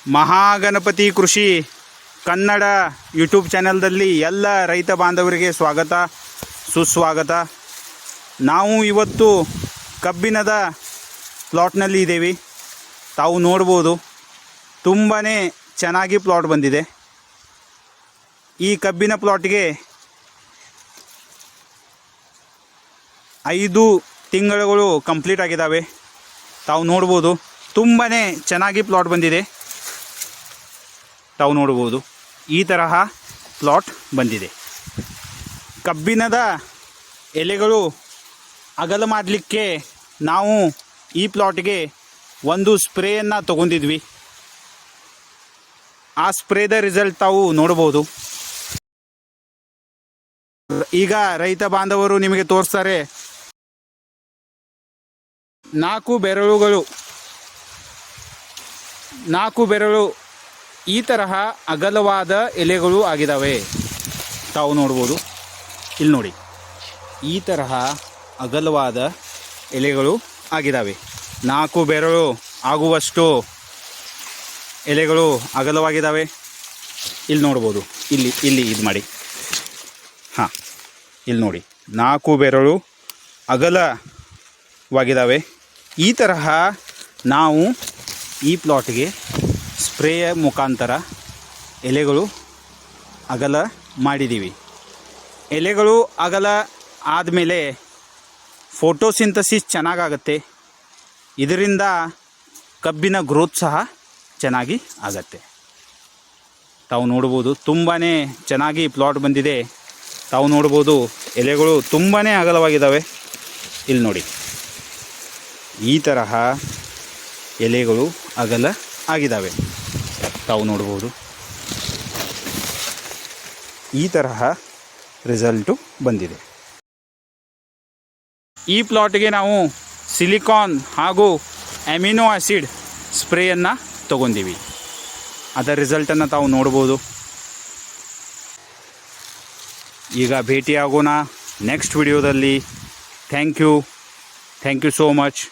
ಮಹಾಗಣಪತಿ ಕೃಷಿ ಕನ್ನಡ ಯೂಟ್ಯೂಬ್ ಚಾನೆಲ್ದಲ್ಲಿ ಎಲ್ಲ ರೈತ ಬಾಂಧವರಿಗೆ ಸ್ವಾಗತ ಸುಸ್ವಾಗತ. ನಾವು ಇವತ್ತು ಕಬ್ಬಿನದ ಪ್ಲಾಟ್ನಲ್ಲಿ ಇದ್ದೇವೆ. ತಾವು ನೋಡ್ಬೋದು, ತುಂಬಾ ಚೆನ್ನಾಗಿ ಪ್ಲಾಟ್ ಬಂದಿದೆ. ಈ ಕಬ್ಬಿನ ಪ್ಲಾಟ್ಗೆ 5 ತಿಂಗಳುಗಳು ಕಂಪ್ಲೀಟ್ ಆಗಿದ್ದಾವೆ. ತಾವು ನೋಡ್ಬೋದು, ತುಂಬಾ ಚೆನ್ನಾಗಿ ಪ್ಲಾಟ್ ಬಂದಿದೆ. ತಾವು ನೋಡ್ಬೋದು, ಈ ತರಹ ಪ್ಲಾಟ್ ಬಂದಿದೆ. ಕಬ್ಬಿನದ ಎಲೆಗಳು ಅಗಲ ಮಾಡಲಿಕ್ಕೆ ನಾವು ಈ ಪ್ಲಾಟ್ಗೆ ಒಂದು ಸ್ಪ್ರೇಯನ್ನು ತಗೊಂಡಿದ್ವಿ. ಆ ಸ್ಪ್ರೇದ ರಿಸಲ್ಟ್ ತಾವು ನೋಡ್ಬೋದು. ಈಗ ರೈತ ಬಾಂಧವರು ನಿಮಗೆ ತೋರಿಸ್ತಾರೆ. 4 ಬೆರಳು ಈ ತರಹ ಅಗಲವಾದ ಎಲೆಗಳು ಆಗಿದ್ದಾವೆ. ತಾವು ನೋಡ್ಬೋದು, ಇಲ್ಲಿ ನೋಡಿ, ಈ ತರಹ ಅಗಲವಾದ ಎಲೆಗಳು ಆಗಿದ್ದಾವೆ. 4 ಬೆರಳು ಆಗುವಷ್ಟು ಎಲೆಗಳು ಅಗಲವಾಗಿದ್ದಾವೆ. ಇಲ್ಲಿ ನೋಡ್ಬೋದು, ಇಲ್ಲಿ ಇದು ಮಾಡಿ, ಹಾಂ, ಇಲ್ಲಿ ನೋಡಿ, 4 ಬೆರಳು ಅಗಲವಾಗಿದ್ದಾವೆ. ಈ ತರಹ ನಾವು ಈ ಪ್ಲಾಟ್ಗೆ ಸ್ಪ್ರೇಯ ಮುಖಾಂತರ ಎಲೆಗಳು ಅಗಲ ಮಾಡಿದ್ದೀವಿ. ಎಲೆಗಳು ಅಗಲ ಆದಮೇಲೆ ಫೋಟೋಸಿಂಥಸಿಸ್ ಚೆನ್ನಾಗಾಗತ್ತೆ. ಇದರಿಂದ ಕಬ್ಬಿನ ಗ್ರೋತ್ ಸಹ ಚೆನ್ನಾಗಿ ಆಗತ್ತೆ. ತಾವು ನೋಡ್ಬೋದು, ತುಂಬಾ ಚೆನ್ನಾಗಿ ಪ್ಲಾಟ್ ಬಂದಿದೆ. ತಾವು ನೋಡ್ಬೋದು, ಎಲೆಗಳು ತುಂಬಾ ಅಗಲವಾಗಿದ್ದಾವೆ. ಇಲ್ಲಿ ನೋಡಿ, ಈ ತರಹ ಎಲೆಗಳು ಅಗಲ ಆಗಿದ್ದಾವೆ. ತಾವು ನೋಡ್ಬೋದು, ಈ ತರಹ ರಿಸಲ್ಟು ಬಂದಿದೆ. ಈ ಪ್ಲಾಟ್ಗೆ ನಾವು ಸಿಲಿಕಾನ್ ಹಾಗೂ ಅಮಿನೋ ಆ್ಯಸಿಡ್ ಸ್ಪ್ರೇಯನ್ನು ತಗೊಂಡಿವಿ. ಅದರ ರಿಸಲ್ಟನ್ನು ತಾವು ನೋಡ್ಬೋದು. ಈಗ ಭೇಟಿಯಾಗೋಣ ನೆಕ್ಸ್ಟ್ ವಿಡಿಯೋದಲ್ಲಿ. Thank you so much.